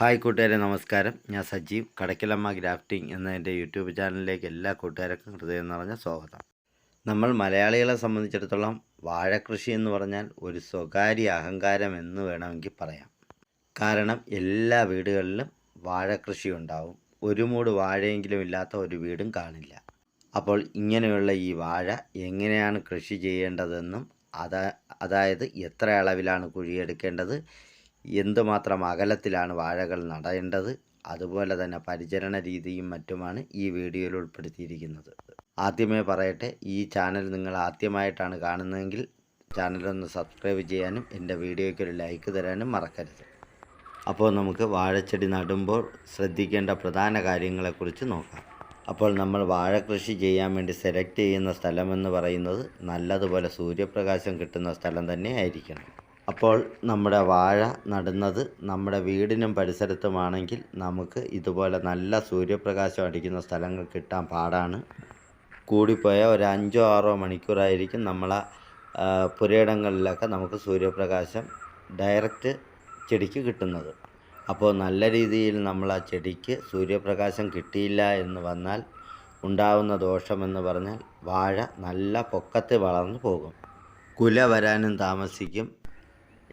Hi കൂട്ടുകാരെ, നമസ്കാരം. ഞാൻ സജീവ്. കടക്കലമ്മ ഗ്രാഫ്റ്റിംഗ് എന്ന എൻ്റെ യൂട്യൂബ് ചാനലിലേക്ക് എല്ലാ കൂട്ടുകാർക്കും ഹൃദയം നിറഞ്ഞ സ്വാഗതം. നമ്മൾ മലയാളികളെ സംബന്ധിച്ചിടത്തോളം വാഴക്കൃഷി എന്ന് പറഞ്ഞാൽ ഒരു സ്വകാര്യ അഹങ്കാരം എന്ന് വേണമെങ്കിൽ പറയാം. കാരണം എല്ലാ വീടുകളിലും വാഴക്കൃഷി ഉണ്ടാവും. ഒരു മൂട് വാഴയെങ്കിലും ഇല്ലാത്ത ഒരു വീടും കാണില്ല. അപ്പോൾ ഇങ്ങനെയുള്ള ഈ വാഴ എങ്ങനെയാണ് കൃഷി ചെയ്യേണ്ടതെന്നും അതായത് എത്ര അളവിലാണ് കുഴിയെടുക്കേണ്ടത്, എന്തുമാത്രം അകലത്തിലാണ് വാഴകൾ നടേണ്ടത്, അതുപോലെ തന്നെ പരിചരണ രീതിയും മറ്റുമാണ് ഈ വീഡിയോയിൽ ഉൾപ്പെടുത്തിയിരിക്കുന്നത്. ആദ്യമേ പറയട്ടെ, ഈ ചാനൽ നിങ്ങൾ ആദ്യമായിട്ടാണ് കാണുന്നതെങ്കിൽ ചാനലൊന്ന് സബ്സ്ക്രൈബ് ചെയ്യാനും എൻ്റെ വീഡിയോയ്ക്ക് ഒരു ലൈക്ക് തരാനും മറക്കരുത്. അപ്പോൾ നമുക്ക് വാഴച്ചെടി നടുമ്പോൾ ശ്രദ്ധിക്കേണ്ട പ്രധാന കാര്യങ്ങളെക്കുറിച്ച് നോക്കാം. അപ്പോൾ നമ്മൾ വാഴക്കൃഷി ചെയ്യാൻ വേണ്ടി സെലക്ട് ചെയ്യുന്ന സ്ഥലമെന്ന് പറയുന്നത് നല്ലതുപോലെ സൂര്യപ്രകാശം കിട്ടുന്ന സ്ഥലം തന്നെ ആയിരിക്കണം. അപ്പോൾ നമ്മുടെ വാഴ നടുന്നത് നമ്മുടെ വീടിനും പരിസരത്തുമാണെങ്കിൽ നമുക്ക് ഇതുപോലെ നല്ല സൂര്യപ്രകാശം അടിക്കുന്ന സ്ഥലങ്ങൾ കിട്ടാൻ പാടാണ്. കൂടിപ്പോയ ഒരു 5-6 മണിക്കൂറായിരിക്കും നമ്മളെ പുരയിടങ്ങളിലൊക്കെ നമുക്ക് സൂര്യപ്രകാശം ഡയറക്റ്റ് ചെടിക്ക് കിട്ടുന്നത്. അപ്പോൾ നല്ല രീതിയിൽ നമ്മൾ ആ ചെടിക്ക് സൂര്യപ്രകാശം കിട്ടിയില്ല എന്ന് വന്നാൽ ഉണ്ടാവുന്ന ദോഷമെന്ന് പറഞ്ഞാൽ വാഴ നല്ല പൊക്കത്തിൽ വളർന്നു പോകും. കുല വരാനും താമസിക്കും.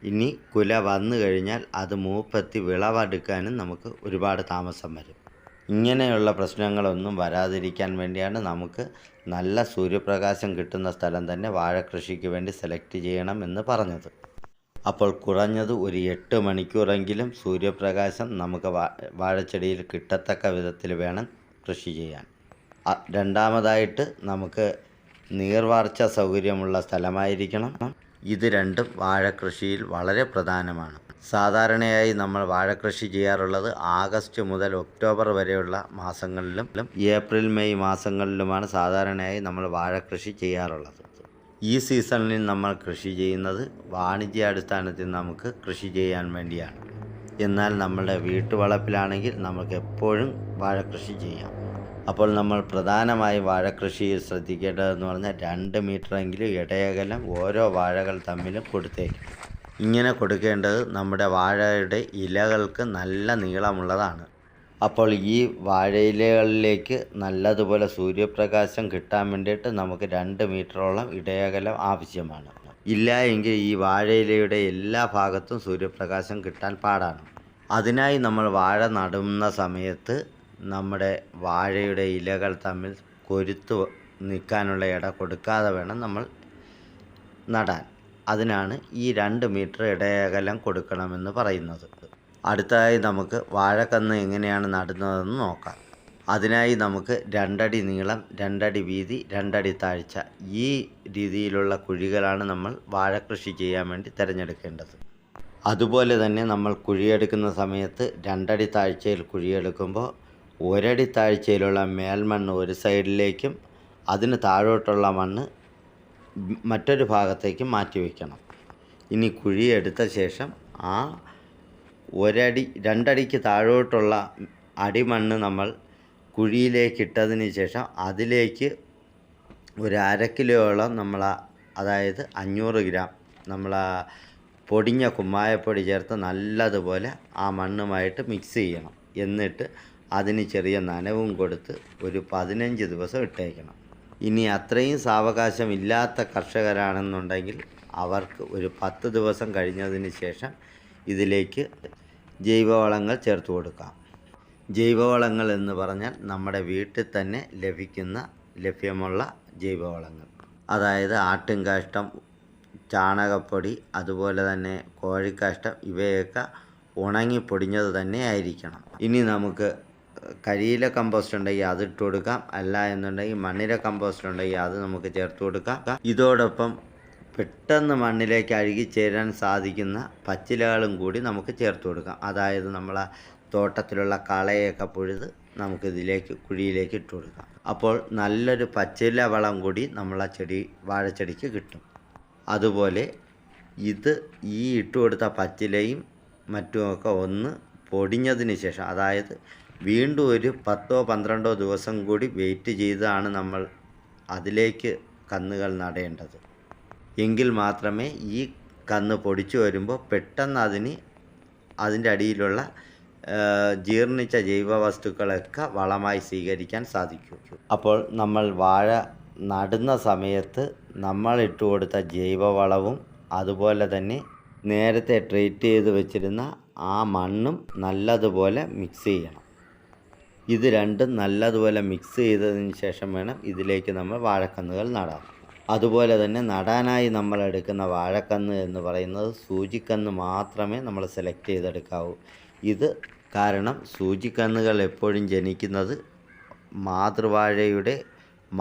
ഇനി കുല വന്നു കഴിഞ്ഞാൽ അത് മൂപ്പെത്തി വിളവെടുക്കാനും നമുക്ക് ഒരുപാട് താമസം വരും. ഇങ്ങനെയുള്ള പ്രശ്നങ്ങളൊന്നും വരാതിരിക്കാൻ വേണ്ടിയാണ് നമുക്ക് നല്ല സൂര്യപ്രകാശം കിട്ടുന്ന സ്ഥലം തന്നെ വാഴക്കൃഷിക്ക് വേണ്ടി സെലക്ട് ചെയ്യണം എന്ന് പറഞ്ഞത്. അപ്പോൾ കുറഞ്ഞത് ഒരു 8 മണിക്കൂറെങ്കിലും സൂര്യപ്രകാശം നമുക്ക് വാഴച്ചെടിയിൽ കിട്ടത്തക്ക വിധത്തിൽ വേണം കൃഷി ചെയ്യാൻ. രണ്ടാമതായിട്ട് നമുക്ക് നീർവാർച്ച സൗകര്യമുള്ള സ്ഥലമായിരിക്കണം. ഇത് രണ്ടും വാഴക്കൃഷിയിൽ വളരെ പ്രധാനമാണ്. സാധാരണയായി നമ്മൾ വാഴക്കൃഷി ചെയ്യാറുള്ളത് ആഗസ്റ്റ് മുതൽ ഒക്ടോബർ വരെയുള്ള മാസങ്ങളിലും ഏപ്രിൽ മെയ് മാസങ്ങളിലുമാണ് സാധാരണയായി നമ്മൾ വാഴക്കൃഷി ചെയ്യാറുള്ളത്. ഈ സീസണിൽ നമ്മൾ കൃഷി ചെയ്യുന്നത് വാണിജ്യാടിസ്ഥാനത്തിൽ നമുക്ക് കൃഷി ചെയ്യാൻ വേണ്ടിയാണ്. എന്നാൽ നമ്മളുടെ വീട്ടുവളപ്പിലാണെങ്കിൽ നമുക്ക് എപ്പോഴും വാഴക്കൃഷി ചെയ്യാം. അപ്പോൾ നമ്മൾ പ്രധാനമായും വാഴക്കൃഷിയിൽ ശ്രദ്ധിക്കേണ്ടതെന്ന് പറഞ്ഞാൽ 2 മീറ്ററെങ്കിലും ഇടയകലം ഓരോ വാഴകൾ തമ്മിലും കൊടുത്തേക്കും. ഇങ്ങനെ കൊടുക്കേണ്ടത് നമ്മുടെ വാഴയുടെ ഇലകൾക്ക് നല്ല നീളമുള്ളതാണ്. അപ്പോൾ ഈ വാഴയിലകളിലേക്ക് നല്ലതുപോലെ സൂര്യപ്രകാശം കിട്ടാൻ വേണ്ടിയിട്ട് നമുക്ക് 2 മീറ്ററോളം ഇടയകലം ആവശ്യമാണ്. ഇല്ല എങ്കിൽ ഈ വാഴയിലയുടെ എല്ലാ ഭാഗത്തും സൂര്യപ്രകാശം കിട്ടാൻ പാടാണ്. അതിനായി നമ്മൾ വാഴ നടുന്ന സമയത്ത് നമ്മുടെ വാഴയുടെ ഇലകൾ തമ്മിൽ കൊരുത്ത് നിൽക്കാനുള്ള ഇട കൊടുക്കാതെ വേണം നമ്മൾ നടാൻ. അതിനാണ് ഈ 2 മീറ്റർ ഇടയകലം കൊടുക്കണമെന്ന് പറയുന്നത്. അടുത്തതായി നമുക്ക് വാഴക്കന്ന് എങ്ങനെയാണ് നടുന്നതെന്ന് നോക്കാം. അതിനായി നമുക്ക് 2 അടി നീളം, 2 അടി വീതി, 2 അടി താഴ്ച, ഈ രീതിയിലുള്ള കുഴികളാണ് നമ്മൾ വാഴക്കൃഷി ചെയ്യാൻ വേണ്ടി തിരഞ്ഞെടുക്കേണ്ടത്. അതുപോലെ തന്നെ നമ്മൾ കുഴിയെടുക്കുന്ന സമയത്ത് 2 അടി താഴ്ചയിൽ കുഴിയെടുക്കുമ്പോൾ 1 അടി താഴ്ചയിലുള്ള മേൽമണ്ണ് ഒരു സൈഡിലേക്കും അതിന് താഴോട്ടുള്ള മണ്ണ് മറ്റൊരു ഭാഗത്തേക്കും മാറ്റി വയ്ക്കണം. ഇനി കുഴിയെടുത്ത ശേഷം ആ 2 അടിക്ക് താഴോട്ടുള്ള അടിമണ്ണ് നമ്മൾ കുഴിയിലേക്ക് ഇട്ടതിന് ശേഷം അതിലേക്ക് ഒരു 1/2 കിലോയോളം അതായത് 500 ഗ്രാം പൊടിഞ്ഞ കുമ്മായപ്പൊടി ചേർത്ത് നല്ലതുപോലെ ആ മണ്ണുമായിട്ട് മിക്സ് ചെയ്യണം. എന്നിട്ട് അതിന് ചെറിയ നനവും കൊടുത്ത് ഒരു 15 ദിവസം ഇട്ടേക്കണം. ഇനി അത്രയും സാവകാശം ഇല്ലാത്ത കർഷകരാണെന്നുണ്ടെങ്കിൽ അവർക്ക് ഒരു 10 ദിവസം കഴിഞ്ഞതിന് ശേഷം ഇതിലേക്ക് ജൈവവളങ്ങൾ ചേർത്ത് കൊടുക്കാം. ജൈവവളങ്ങൾ എന്ന് പറഞ്ഞാൽ നമ്മുടെ വീട്ടിൽ തന്നെ ലഭ്യമുള്ള ജൈവവളങ്ങൾ, അതായത് ആട്ടിൻകാഷ്ടം, ചാണകപ്പൊടി, അതുപോലെ തന്നെ കോഴിക്കാഷ്ടം, ഇവയൊക്കെ ഉണങ്ങി പൊടിഞ്ഞത് തന്നെ ആയിരിക്കണം. ഇനി നമുക്ക് കരിയില കമ്പോസ്റ്റ് ഉണ്ടെങ്കിൽ അത് ഇട്ട് കൊടുക്കാം. അല്ല എന്നുണ്ടെങ്കിൽ മണ്ണിര കമ്പോസ്റ്റ് ഉണ്ടെങ്കിൽ അത് നമുക്ക് ചേർത്ത് കൊടുക്കാം. ഇതോടൊപ്പം പെട്ടെന്ന് മണ്ണിലേക്ക് അഴുകിച്ചേരാൻ സാധിക്കുന്ന പച്ചിലകളും കൂടി നമുക്ക് ചേർത്ത് കൊടുക്കാം. അതായത് നമ്മളെ തോട്ടത്തിലുള്ള കളയൊക്കെ പൊഴുത് നമുക്കിതിലേക്ക് കുഴിയിലേക്ക് ഇട്ട് കൊടുക്കാം. അപ്പോൾ നല്ലൊരു പച്ചില വളം കൂടി നമ്മളെ വാഴച്ചെടിക്ക് കിട്ടും. അതുപോലെ ഈ ഇട്ട് കൊടുത്ത പച്ചിലയും മറ്റുമൊക്കെ ഒന്ന് പൊടിഞ്ഞതിന് ശേഷം, അതായത് വീണ്ടും ഒരു 10-12 ദിവസം കൂടി വെയിറ്റ് ചെയ്താണ് നമ്മൾ അതിലേക്ക് കന്നുകൾ നടേണ്ടത്. എങ്കിൽ മാത്രമേ ഈ കന്ന് പൊടിച്ചു വരുമ്പോൾ പെട്ടെന്ന് അതിൻ്റെ അടിയിലുള്ള ജീർണിച്ച ജൈവവസ്തുക്കളൊക്കെ വളമായി സ്വീകരിക്കാൻ സാധിക്കും. അപ്പോൾ നമ്മൾ വാഴ നടുന്ന സമയത്ത് നമ്മൾ ഇട്ട് കൊടുത്ത ജൈവവളവും അതുപോലെ തന്നെ നേരത്തെ ട്രീറ്റ് ചെയ്ത് വെച്ചിരുന്ന ആ മണ്ണും നല്ലതുപോലെ മിക്സ് ചെയ്യണം. ഇത് രണ്ടും നല്ലതുപോലെ മിക്സ് ചെയ്തതിന് ശേഷം വേണം ഇതിലേക്ക് നമ്മൾ വാഴക്കന്നുകൾ നടാൻ. അതുപോലെ തന്നെ നടാനായി നമ്മൾ എടുക്കുന്ന വാഴക്കന്ന് എന്ന് പറയുന്നത് സൂചിക്കന്ന് മാത്രമേ നമ്മൾ സെലക്ട് ചെയ്തെടുക്കാവൂ. ഇത് കാരണം സൂചിക്കന്നുകൾ എപ്പോഴും ജനിക്കുന്നത് മാതൃവാഴയുടെ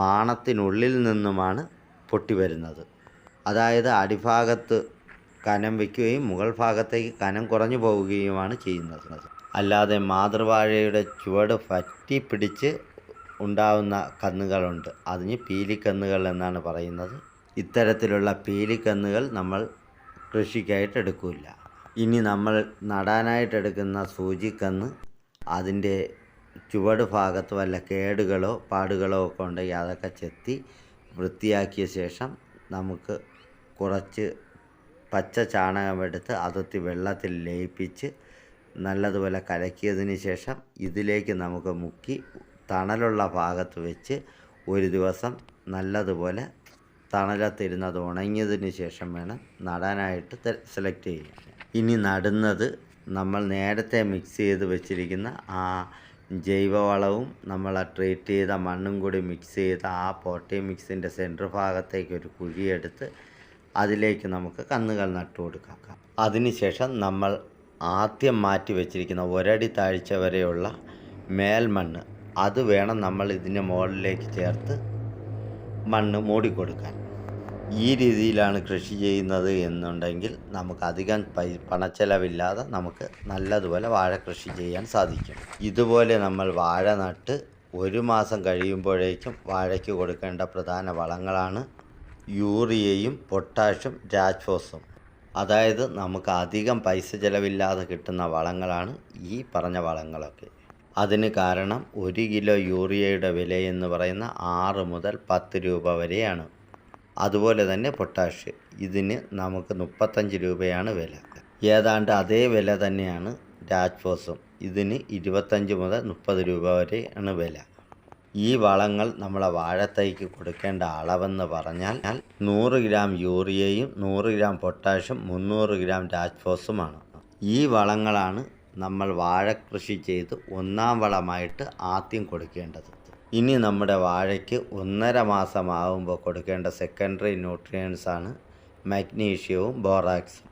മാണത്തിനുള്ളിൽ നിന്നുമാണ് പൊട്ടി വരുന്നത്. അതായത് അടിഭാഗത്ത് കനം വയ്ക്കുകയും മുകൾ ഭാഗത്തേക്ക് കനം കുറഞ്ഞു പോവുകയുമാണ് ചെയ്യുന്നത്. അല്ലാതെ മാതൃവാഴയുടെ ചുവട് പറ്റി പിടിച്ച് ഉണ്ടാവുന്ന കന്നുകളുണ്ട്. അതിന് പീലിക്കന്നുകൾ എന്നാണ് പറയുന്നത്. ഇത്തരത്തിലുള്ള പീലിക്കന്നുകൾ നമ്മൾ കൃഷിക്കായിട്ട് എടുക്കില്ല. ഇനി നമ്മൾ നടാനായിട്ടെടുക്കുന്ന സൂചിക്കന്ന് അതിൻ്റെ ചുവട് ഭാഗത്ത് വല്ല കേടുകളോ പാടുകളോ ഒക്കെ ഉണ്ടെങ്കിൽ അതൊക്കെ ചെത്തി വൃത്തിയാക്കിയ ശേഷം നമുക്ക് കുറച്ച് പച്ച ചാണകമെടുത്ത് അതൊത്തി വെള്ളത്തിൽ ലയിപ്പിച്ച് നല്ലതുപോലെ കലക്കിയതിന് ശേഷം ഇതിലേക്ക് നമുക്ക് മുക്കി തണലുള്ള ഭാഗത്ത് വെച്ച് ഒരു ദിവസം നല്ലതുപോലെ തണലത്തിരുന്നത് ഉണങ്ങിയതിന് ശേഷം വേണം നടാനായിട്ട് സെലക്ട് ചെയ്യാൻ. ഇനി നടുന്നത് നമ്മൾ നേരത്തെ മിക്സ് ചെയ്ത് വെച്ചിരിക്കുന്ന ആ ജൈവവളവും നമ്മൾ ആ ട്രീറ്റ് ചെയ്ത മണ്ണും കൂടി മിക്സ് ചെയ്ത ആ പോട്ടി മിക്സിൻ്റെ സെൻറ്റർ ഭാഗത്തേക്ക് ഒരു കുഴിയെടുത്ത് അതിലേക്ക് നമുക്ക് കന്നുകൾ നട്ടു കൊടുക്കാം. അതിനുശേഷം നമ്മൾ ആദ്യം മാറ്റി വെച്ചിരിക്കുന്ന ഒരടി താഴ്ച വരെയുള്ള മേൽമണ്ണ് അത് വേണം നമ്മൾ ഇതിൻ്റെ മുകളിലേക്ക് ചേർത്ത് മണ്ണ് മൂടിക്കൊടുക്കാൻ. ഈ രീതിയിലാണ് കൃഷി ചെയ്യുന്നത് എന്നുണ്ടെങ്കിൽ നമുക്ക് അധികം പണച്ചെലവില്ലാതെ നമുക്ക് നല്ലതുപോലെ വാഴ കൃഷി ചെയ്യാൻ സാധിക്കും. ഇതുപോലെ നമ്മൾ വാഴ നട്ട് 1 മാസം കഴിയുമ്പോഴേക്കും വാഴയ്ക്ക് കൊടുക്കേണ്ട പ്രധാന വളങ്ങളാണ് യൂറിയയും പൊട്ടാഷും രാജ്ഫോസും. അതായത് നമുക്ക് അധികം പൈസ ചിലവില്ലാതെ കിട്ടുന്ന വളങ്ങളാണ് ഈ പറഞ്ഞ വളങ്ങളൊക്കെ. അതിന് കാരണം 1 കിലോ യൂറിയയുടെ വിലയെന്ന് പറയുന്ന 6 മുതൽ 10 രൂപ വരെയാണ്. അതുപോലെ തന്നെ പൊട്ടാഷ് ഇതിന് നമുക്ക് 35 രൂപയാണ് വില. ഏതാണ്ട് അതേ വില തന്നെയാണ് രാജ്ഫോസും. ഇതിന് 25 മുതൽ 30 രൂപ വരെയാണ് വില. ഈ വളങ്ങൾ നമ്മളെ വാഴത്തൈക്ക് കൊടുക്കേണ്ട അളവെന്ന് പറഞ്ഞാൽ 100 ഗ്രാം യൂറിയയും 100 ഗ്രാം പൊട്ടാഷും 300 ഗ്രാം രാജ്ഫോസുമാണ്. ഈ വളങ്ങളാണ് നമ്മൾ വാഴ കൃഷി ചെയ്ത് 1ാം വളമായിട്ട് ആദ്യം കൊടുക്കേണ്ടത്. ഇനി നമ്മുടെ വാഴയ്ക്ക് 1.5 മാസമാകുമ്പോൾ കൊടുക്കേണ്ട സെക്കൻഡറി ന്യൂട്രിയൻസാണ് മഗ്നീഷ്യവും ബോറാക്സും.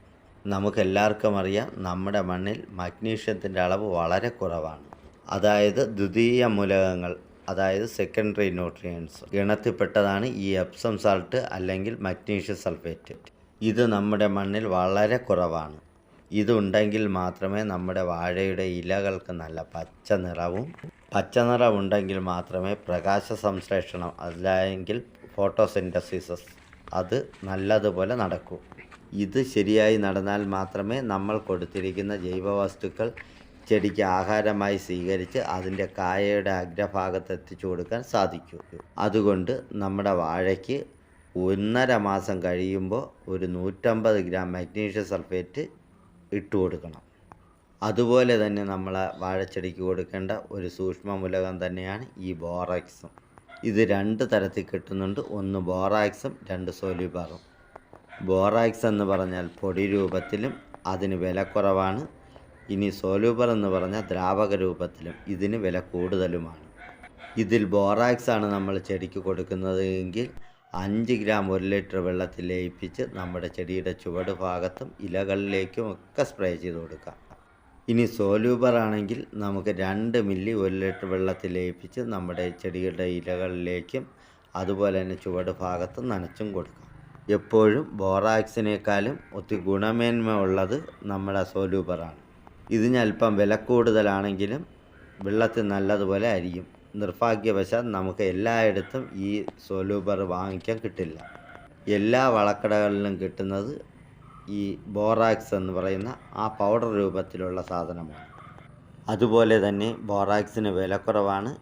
നമുക്കെല്ലാവർക്കും അറിയാം നമ്മുടെ മണ്ണിൽ മഗ്നീഷ്യത്തിൻ്റെ അളവ് വളരെ കുറവാണ്. അതായത് ദ്വിതീയ മൂലകങ്ങൾ, അതായത് സെക്കൻഡറി ന്യൂട്രിയൻസ് ഗണത്തിൽപ്പെട്ടതാണ് ഈ എപ്സം സാൾട്ട് അല്ലെങ്കിൽ മഗ്നീഷ്യം സൾഫേറ്റ്. ഇത് നമ്മുടെ മണ്ണിൽ വളരെ കുറവാണ്. ഇതുണ്ടെങ്കിൽ മാത്രമേ നമ്മുടെ വാഴയുടെ ഇലകൾക്ക് നല്ല പച്ച നിറമുണ്ടെങ്കിൽ മാത്രമേ പ്രകാശ സംശ്ലേഷണം അല്ലെങ്കിൽ ഫോട്ടോസിന്തസിസ് അത് നല്ലതുപോലെ നടക്കൂ. ഇത് ശരിയായി നടന്നാൽ മാത്രമേ നമ്മൾ കൊടുത്തിരിക്കുന്ന ജൈവവസ്തുക്കൾ ചെടിക്ക് ആഹാരമായി സ്വീകരിച്ച് അതിൻ്റെ കായയുടെ അഗ്രഭാഗത്ത് എത്തിച്ചു കൊടുക്കാൻ സാധിക്കൂ. അതുകൊണ്ട് നമ്മുടെ വാഴയ്ക്ക് 1.5 മാസം കഴിയുമ്പോൾ ഒരു 150 ഗ്രാം മഗ്നീഷ്യം സൾഫേറ്റ് ഇട്ട് കൊടുക്കണം. അതുപോലെ തന്നെ നമ്മൾ വാഴച്ചെടിക്ക് കൊടുക്കേണ്ട ഒരു സൂക്ഷ്മ മൂലകം തന്നെയാണ് ഈ ബോറാക്സും. ഇത് 2 തരത്തിൽ കിട്ടുന്നുണ്ട്. ഒന്ന് ബോറാക്സും 2 സോല്യൂബറും. ബോറാക്സ് എന്ന് പറഞ്ഞാൽ പൊടി രൂപത്തിലും അതിന് വില കുറവാണ്. ഇനി സോല്യൂബർ എന്ന് പറഞ്ഞാൽ ദ്രാവക രൂപത്തിലും ഇതിന് വില കൂടുതലുമാണ്. ഇതിൽ ബോറാക്സ് ആണ് നമ്മൾ ചെടിക്ക് കൊടുക്കുന്നത് എങ്കിൽ 5 ഗ്രാം 1 ലിറ്റർ വെള്ളത്തിൽ ലയിപ്പിച്ച് നമ്മുടെ ചെടിയുടെ ചുവട് ഭാഗത്തും ഇലകളിലേക്കും ഒക്കെ സ്പ്രേ ചെയ്ത് കൊടുക്കാം. ഇനി സോല്യൂബർ ആണെങ്കിൽ നമുക്ക് 2 മില്ലി 1 ലിറ്റർ വെള്ളത്തിൽ ലയിപ്പിച്ച് നമ്മുടെ ചെടിയുടെ ഇലകളിലേക്കും അതുപോലെ തന്നെ ചുവട് ഭാഗത്തും നനച്ചും കൊടുക്കാം. എപ്പോഴും ബോറാക്സിനേക്കാളും ഒത്തിരി ഗുണമേന്മ ഉള്ളത് നമ്മുടെ സോല്യൂബറാണ്. ഇതിന് അല്പം വില കൂടുതലാണെങ്കിലും വെള്ളത്തിൽ നല്ലതുപോലെ അരിയും. നിർഭാഗ്യവശാൽ നമുക്ക് എല്ലായിടത്തും ഈ സോല്യൂബർ വാങ്ങിക്കാൻ കിട്ടില്ല. എല്ലാ വളക്കടകളിലും കിട്ടുന്നത് ഈ ബോറാക്സ് എന്ന് പറയുന്ന ആ പൗഡർ രൂപത്തിലുള്ള സാധനമാണ്. അതുപോലെ തന്നെ ബോറാക്സിന് വില കുറവാണ്.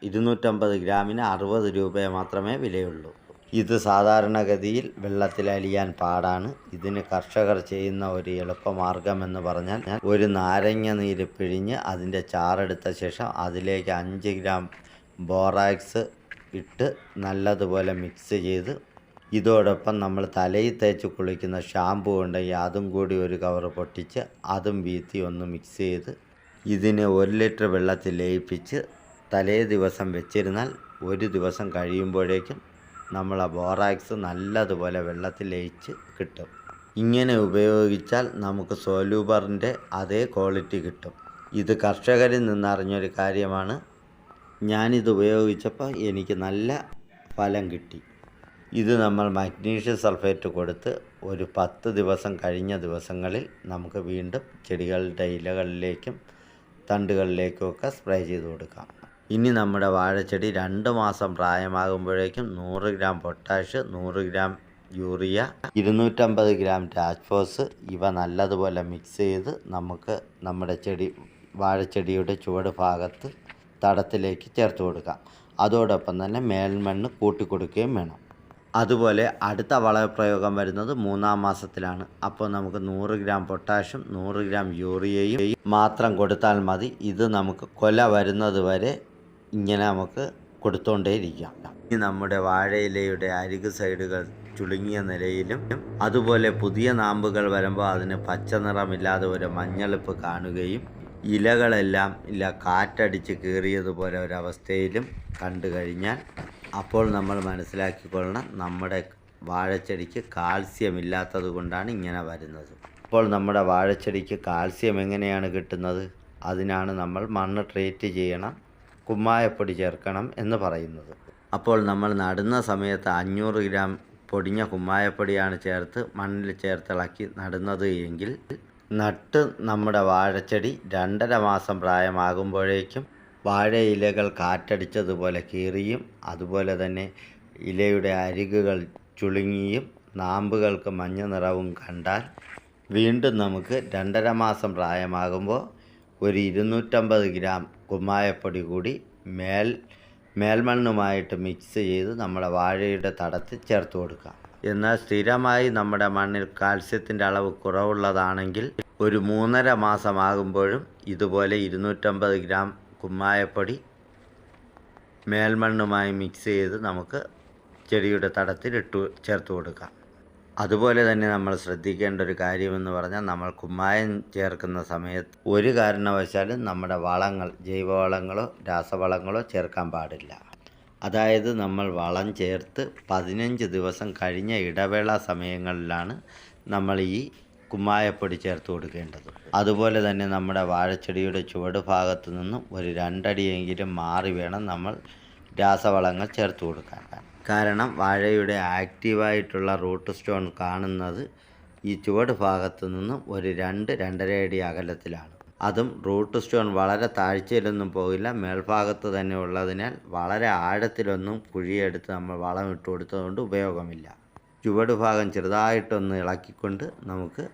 250 ഗ്രാമിന് 60 രൂപ മാത്രമേ വിലയുള്ളൂ. ഇത് സാധാരണഗതിയിൽ വെള്ളത്തിൽ അലിയാൻ പാടാണ്. ഇതിന് കർഷകർ ചെയ്യുന്ന ഒരു എളുപ്പമാർഗ്ഗമെന്ന് പറഞ്ഞാൽ ഒരു നാരങ്ങ നീര് പിഴിഞ്ഞ് അതിൻ്റെ ചാറെടുത്ത ശേഷം അതിലേക്ക് 5 ഗ്രാം ബോറാക്സ് ഇട്ട് നല്ലതുപോലെ മിക്സ് ചെയ്ത് ഇതോടൊപ്പം നമ്മൾ തലയിൽ തേച്ച് കുളിക്കുന്ന ഷാമ്പു ഉണ്ടെങ്കിൽ അതും കൂടി ഒരു കവറ് പൊട്ടിച്ച് അതും വീത്തി ഒന്ന് മിക്സ് ചെയ്ത് ഇതിനെ 1 ലിറ്റർ വെള്ളത്തിൽ ലയിപ്പിച്ച് തലേ ദിവസം വെച്ചിരുന്നാൽ ഒരു ദിവസം കഴിയുമ്പോഴേക്കും നമ്മൾ ആ ബോറാക്സ് നല്ലതുപോലെ വെള്ളത്തിൽ ലയിച്ച് കിട്ടും. ഇങ്ങനെ ഉപയോഗിച്ചാൽ നമുക്ക് സോലൂബറിൻ്റെ അതേ ക്വാളിറ്റി കിട്ടും. ഇത് കർഷകരിൽ നിന്നറിഞ്ഞൊരു കാര്യമാണ്. ഞാനിത് ഉപയോഗിച്ചപ്പോൾ എനിക്ക് നല്ല ഫലം കിട്ടി. ഇത് നമ്മൾ മഗ്നീഷ്യം സൾഫേറ്റ് കൊടുത്ത് ഒരു 10 ദിവസം കഴിഞ്ഞ ദിവസങ്ങളിൽ നമുക്ക് വീണ്ടും ചെടികളുടെ ഇലകളിലേക്കും തണ്ടുകളിലേക്കുമൊക്കെ സ്പ്രേ ചെയ്ത് കൊടുക്കാം. ഇനി നമ്മുടെ വാഴച്ചെടി 2 മാസം പ്രായമാകുമ്പോഴേക്കും 100 gram potash, 100 gram urea, 250 gram Rajphos ഇവ നല്ലതുപോലെ മിക്സ് ചെയ്ത് നമുക്ക് നമ്മുടെ വാഴച്ചെടിയുടെ ചുവട് ഭാഗത്ത് തടത്തിലേക്ക് ചേർത്ത് കൊടുക്കാം. അതോടൊപ്പം തന്നെ മേൽമണ്ണ് കൂട്ടിക്കൊടുക്കുകയും വേണം. അതുപോലെ അടുത്ത വളപ്രയോഗം വരുന്നത് 3-ാം മാസത്തിലാണ്. അപ്പോൾ നമുക്ക് 100 ഗ്രാം പൊട്ടാഷും 100 ഗ്രാം യൂറിയയും മാത്രം കൊടുത്താൽ മതി. ഇത് നമുക്ക് കൊല വരുന്നത് വരെ ഇങ്ങനെ നമുക്ക് കൊടുത്തുകൊണ്ടേയിരിക്കാം. ഇനി നമ്മുടെ വാഴയിലയുടെ അരികു സൈഡുകൾ ചുളുങ്ങിയ നിലയിലും അതുപോലെ പുതിയ നാമ്പുകൾ വരുമ്പോൾ അതിന് പച്ച നിറമില്ലാതെ ഒരു മഞ്ഞളിപ്പ് കാണുകയും ഇലകളെല്ലാം കാറ്റടിച്ച് കീറിയതുപോലെ ഒരവസ്ഥയിലും കണ്ടു കഴിഞ്ഞാൽ അപ്പോൾ നമ്മൾ മനസ്സിലാക്കിക്കൊള്ളണം നമ്മുടെ വാഴച്ചെടിക്ക് കാൽസ്യം ഇല്ലാത്തത് കൊണ്ടാണ് ഇങ്ങനെ വരുന്നത്. അപ്പോൾ നമ്മുടെ വാഴച്ചെടിക്ക് കാൽസ്യം എങ്ങനെയാണ് കിട്ടുന്നത്? അതിനാണ് നമ്മൾ മണ്ണ് ട്രീറ്റ് ചെയ്യണം, കുമ്മായപ്പൊടി ചേർക്കണം എന്ന് പറയുന്നത്. അപ്പോൾ നമ്മൾ നടുന്ന സമയത്ത് 500 ഗ്രാം പൊടിഞ്ഞ കുമ്മായപ്പൊടിയാണ് ചേർത്ത് മണ്ണിൽ ചേർത്തിളക്കി നടുന്നത് എങ്കിൽ നട്ട് നമ്മുടെ വാഴച്ചെടി 2.5 മാസം പ്രായമാകുമ്പോഴേക്കും വാഴയിലകൾ കാറ്റടിച്ചതുപോലെ കീറിയും അതുപോലെ തന്നെ ഇലയുടെ അരികുകൾ ചുളുങ്ങിയും നാമ്പുകൾക്ക് മഞ്ഞ നിറവും കണ്ടാൽ വീണ്ടും നമുക്ക് 2.5 മാസം പ്രായമാകുമ്പോൾ ഒരു 250 ഗ്രാം കുമ്മായപ്പൊടി കൂടി മേൽമണ്ണുമായിട്ട് മിക്സ് ചെയ്ത് നമ്മുടെ വാഴയുടെ തടത്തിൽ ചേർത്ത് കൊടുക്കാം. എന്നാൽ സ്ഥിരമായി നമ്മുടെ മണ്ണിൽ കാൽസ്യത്തിൻ്റെ അളവ് കുറവുള്ളതാണെങ്കിൽ ഒരു 3.5 മാസമാകുമ്പോഴും ഇതുപോലെ 250 ഗ്രാം കുമ്മായപ്പൊടി മേൽമണ്ണുമായി മിക്സ് ചെയ്ത് നമുക്ക് ചെടിയുടെ തടത്തിൽ ചേർത്ത് കൊടുക്കാം. അതുപോലെ തന്നെ നമ്മൾ ശ്രദ്ധിക്കേണ്ട ഒരു കാര്യമെന്ന് പറഞ്ഞാൽ നമ്മൾ കുമ്മായം ചേർക്കുന്ന സമയത്ത് ഒരു കാരണവശാലും നമ്മുടെ വളങ്ങൾ ജൈവവളങ്ങളോ രാസവളങ്ങളോ ചേർക്കാൻ പാടില്ല. അതായത് നമ്മൾ വളം ചേർത്ത് 15 ദിവസം കഴിഞ്ഞ ഇടവേള സമയങ്ങളിലാണ് നമ്മൾ ഈ കുമ്മായപ്പൊടി ചേർത്ത് കൊടുക്കേണ്ടത്. അതുപോലെ തന്നെ നമ്മുടെ വാഴച്ചെടിയുടെ ചുവട് ഭാഗത്തു നിന്നും ഒരു 2 അടിയെങ്കിലും മാറി വേണം നമ്മൾ രാസവളങ്ങൾ ചേർത്ത് കൊടുക്കാൻ. കാരണം വാഴയുടെ ആക്റ്റീവായിട്ടുള്ള റൂട്ട് സ്റ്റോൺ കാണുന്നത് ഈ ചുവട് ഭാഗത്തു നിന്നും ഒരു 2-2.5 അടി അകലത്തിലാണ്. അതും റൂട്ട് സ്റ്റോൺ വളരെ താഴ്ചയിലൊന്നും പോകില്ല, മേൽഭാഗത്ത് തന്നെ ഉള്ളതിനാൽ വളരെ ആഴത്തിലൊന്നും കുഴിയെടുത്ത് നമ്മൾ വളം ഇട്ട് കൊടുത്തതുകൊണ്ട് ഉപയോഗമില്ല. ചുവട് ഭാഗം ചെറുതായിട്ടൊന്ന് ഇളക്കിക്കൊണ്ട് നമുക്ക്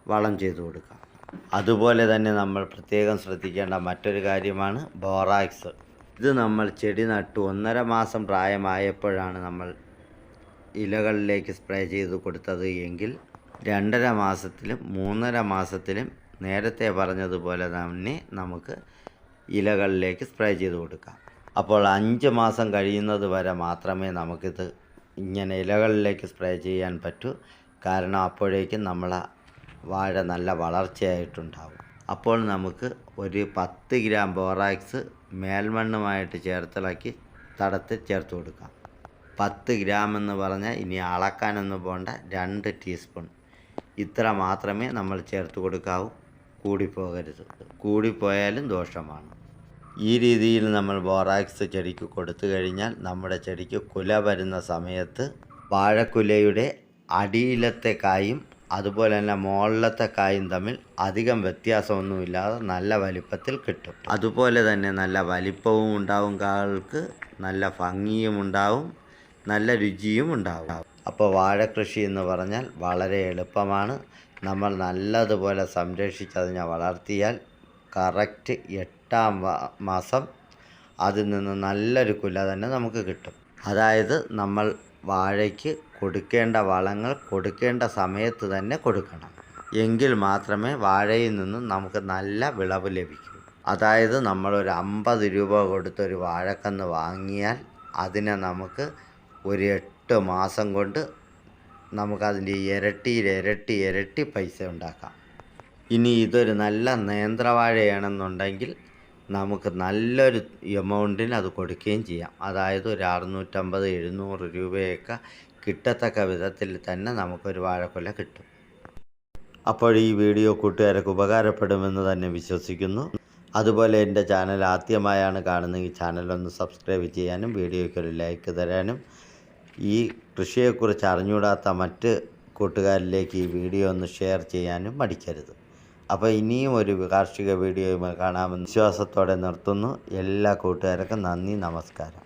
വളം ചെയ്തു കൊടുക്കാം. അതുപോലെ തന്നെ നമ്മൾ പ്രത്യേകം ശ്രദ്ധിക്കേണ്ട മറ്റൊരു കാര്യമാണ് ബോറാക്സ്. ഇത് നമ്മൾ ചെടി നട്ടു 1.5 മാസം പ്രായമായപ്പോഴാണ് നമ്മൾ ഇലകളിലേക്ക് സ്പ്രേ ചെയ്ത് കൊടുത്തത് എങ്കിൽ 2.5 മാസത്തിലും 3.5 മാസത്തിലും നേരത്തെ പറഞ്ഞതുപോലെ തന്നെ നമുക്ക് ഇലകളിലേക്ക് സ്പ്രേ ചെയ്ത് കൊടുക്കാം. അപ്പോൾ 5 മാസം കഴിയുന്നത് വരെ മാത്രമേ നമുക്കിത് ഇങ്ങനെ ഇലകളിലേക്ക് സ്പ്രേ ചെയ്യാൻ പറ്റൂ. കാരണം അപ്പോഴേക്കും നമ്മളെ വാഴ നല്ല വളർച്ചയായിട്ടുണ്ടാവും. അപ്പോൾ നമുക്ക് ഒരു 10 ഗ്രാം ബോറാക്സ് മേൽമണ്ണുമായിട്ട് ചേർത്തിളക്കി തടത്തിൽ ചേർത്ത് കൊടുക്കാം. 10 ഗ്രാം എന്ന് പറഞ്ഞാൽ ഇനി അളക്കാനൊന്നും പോകണ്ട, 2 ടീസ്പൂൺ ഇത്ര മാത്രമേ നമ്മൾ ചേർത്ത് കൊടുക്കാവൂ. കൂടിപ്പോകരുത്, കൂടിപ്പോയാലും ദോഷമാണ്. ഈ രീതിയിൽ നമ്മൾ ബോറാക്സ് ചെടിക്ക് കൊടുത്തു കഴിഞ്ഞാൽ നമ്മുടെ ചെടിക്ക് കുല വരുന്ന സമയത്ത് വാഴക്കുലയുടെ അടിയിലത്തെ കായും അതുപോലെ തന്നെ മുകളിലത്തെ കായും തമ്മിൽ അധികം വ്യത്യാസമൊന്നുമില്ലാതെ നല്ല വലിപ്പത്തിൽ കിട്ടും. അതുപോലെ തന്നെ നല്ല വലിപ്പവും ഉണ്ടാവും, കാകൾക്ക് നല്ല ഭംഗിയും ഉണ്ടാവും, നല്ല രുചിയും ഉണ്ടാവും. അപ്പോൾ വാഴക്കൃഷി എന്ന് പറഞ്ഞാൽ വളരെ എളുപ്പമാണ്. നമ്മൾ നല്ലതുപോലെ സംരക്ഷിച്ചതിനെ വളർത്തിയാൽ കറക്റ്റ് 8-ാം മാസം അതിൽ നിന്ന് നല്ലൊരു കുല തന്നെ നമുക്ക് കിട്ടും. അതായത് നമ്മൾ വാഴയ്ക്ക് കൊടുക്കേണ്ട വളങ്ങൾ കൊടുക്കേണ്ട സമയത്ത് തന്നെ കൊടുക്കണം. എങ്കിൽ മാത്രമേ വാഴയിൽ നിന്നും നമുക്ക് നല്ല വിളവ് ലഭിക്കൂ. അതായത് നമ്മളൊരു 50 രൂപ കൊടുത്തൊരു വാഴക്കന്ന് വാങ്ങിയാൽ അതിനെ നമുക്ക് ഒരു 8 മാസം കൊണ്ട് നമുക്കതിൻ്റെ ഇരട്ടി പൈസ ഉണ്ടാക്കാം. ഇനി ഇതൊരു നല്ല നേന്ത്രവാഴയാണെന്നുണ്ടെങ്കിൽ നമുക്ക് നല്ലൊരു എമൗണ്ടിന് അത് കൊടുക്കുകയും ചെയ്യാം. അതായത് ഒരു 650-700 രൂപയൊക്കെ കിട്ടത്തക്ക വിധത്തിൽ തന്നെ നമുക്കൊരു വാഴക്കൊല കിട്ടും. അപ്പോൾ ഈ വീഡിയോ കൂട്ടുകാർക്ക് ഉപകാരപ്പെടുമെന്ന് തന്നെ വിശ്വസിക്കുന്നു. അതുപോലെ എൻ്റെ ചാനൽ ആദ്യമായാണ് കാണുന്നതെങ്കിൽ ചാനലൊന്ന് സബ്സ്ക്രൈബ് ചെയ്യാനും വീഡിയോയ്ക്കൊരു ലൈക്ക് തരാനും ഈ കൃഷിയെക്കുറിച്ച് അറിഞ്ഞൂടാത്ത മറ്റ് കൂട്ടുകാരിലേക്ക് ഈ വീഡിയോ ഒന്ന് ഷെയർ ചെയ്യാനും മടിക്കരുത്. അപ്പോൾ ഇനിയും ഒരു കാർഷിക വീഡിയോയുമായി കാണാമെന്ന് വിശ്വാസത്തോടെ നിർത്തുന്നു. എല്ലാ കൂട്ടുകാർക്കും നന്ദി, നമസ്കാരം.